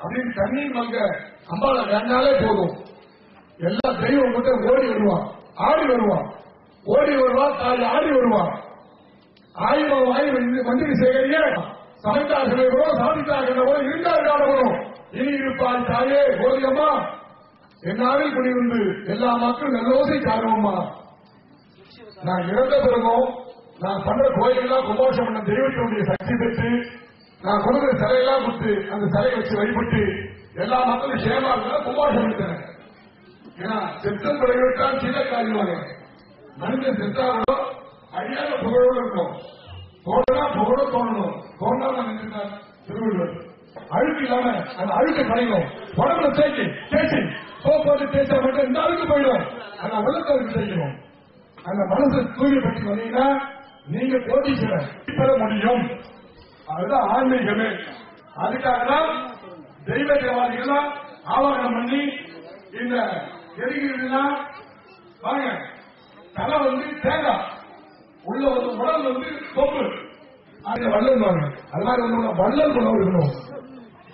அப்படின்னு தண்ணீர் மங்க அம்பாளை வேண்டாலே போதும். எல்லா தெய்வம் கிட்ட ஓடி வருவான், ஆடி வருவான், ஓடி வருவான், தாய் ஆடி வருவான். 1000 மந்திரி சேகரிய சமைத்தார்களோ சாதித்தார்களோ இருந்தார்களோ இனி இருப்பாய் தாயே கோதியம்மா என்னாவில் குடியிருந்து எல்லா மக்களும் நல்லோசை தாருவோம்மா. நான் இறந்த பிறகும் நான் பண்ற கோயிலெல்லாம் கும்பாபிஷேகம் பண்ண தெய்வத்தினுடைய சக்தி பெற்று நான் கொடுக்கிற சிலையெல்லாம் கொடுத்து அந்த சிலையை வச்சு வழிபட்டு எல்லா மக்களும் சேமா இருந்தா கும்பாபிஷேகம் எடுத்தேன். ஏன்னா செத்தம் பிறகுதான் சில காரியமாக மனிதன் செத்தாங்களோ அழியாத புகழோடு இருக்கும். தோழனா புகழோ தோணணும், தோணாம நின்றுட்டார் திருவள்ளுவர். அழுக்கு இல்லாம அந்த அழுக்கு கலையும் உடம்புல தேய்ச்சி தேய்ச்சி சோப்பாட்டு தேய்ச்சா மட்டும் இந்த அழுக்கு போயிடும். அந்த உலகத்தை செய்யணும். அந்த மனசை தூய்மைப்பட்டு வந்தீங்கன்னா நீங்க கோடீஸ்வரன் பெற முடியும். அதுதான் ஆன்மீகமே. அதுக்காக தான் தெய்வ தேவாதிகள் ஆவாகனம் பண்ணி இந்த எரிகிறதுனா வாங்க தலை தேங்காய் உள்ள உடல் கொம்பு அந்த வள்ளல் வாங்க. அது மாதிரி வள்ளல் குணம் இருக்கணும்.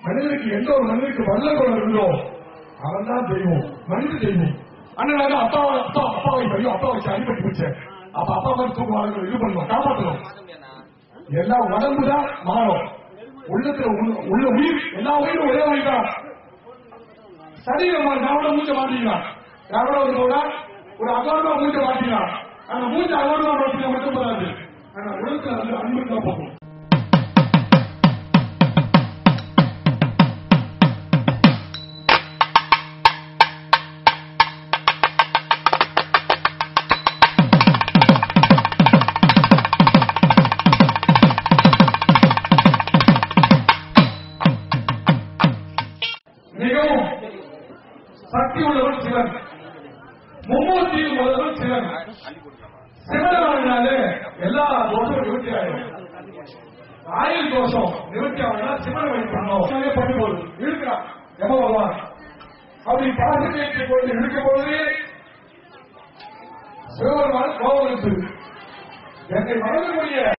மனிதனுக்கு எந்த ஒரு மனிதனுக்கு வள்ளல் குணம் இருந்தோ அவன் தான் தெய்வம், மனித தெய்வம். அண்ணன் அப்பாவை தெரியும், அப்பா வச்சு அடிபட்டு போச்சேன். அப்ப அப்பா மாதிரி தூக்குவாங்க, இது பண்ணுவோம், காப்பாற்றணும். எல்லா உடம்புதான் மாறும், உள்ளத்துல உள்ள உயிர் எல்லா உயிரும் ஒரே உயிர்தான். சரீரம் கவன மூச்ச மாட்டீங்களா? கவனம் போனா ஒரு அகோரமா மூச்ச மாட்டீங்களா? அந்த மூச்ச அகோரமா மாட்டீங்க மட்டும் போதாது. ஆனா உலகத்துல அன்பு தான் போகும். மிகவும் சக்தி உள்ளவர் சிவன், மும்மூர்த்தியில் முதல்வர் சிவன். சிவனாலே எல்லா தோஷமும் நிவர்த்தி ஆகும். ஆயுள் தோஷம் நிவர்த்தி ஆகுனா சிவனை வழிபடணும். பண்ணி போது இருக்கிறான் எம பகவான் அப்படி பாசிட்டிவ் போது இருக்கும் பொழுது சிவபெருமான் கோபம் இருக்கு. என்னை வணங்கக்கூடிய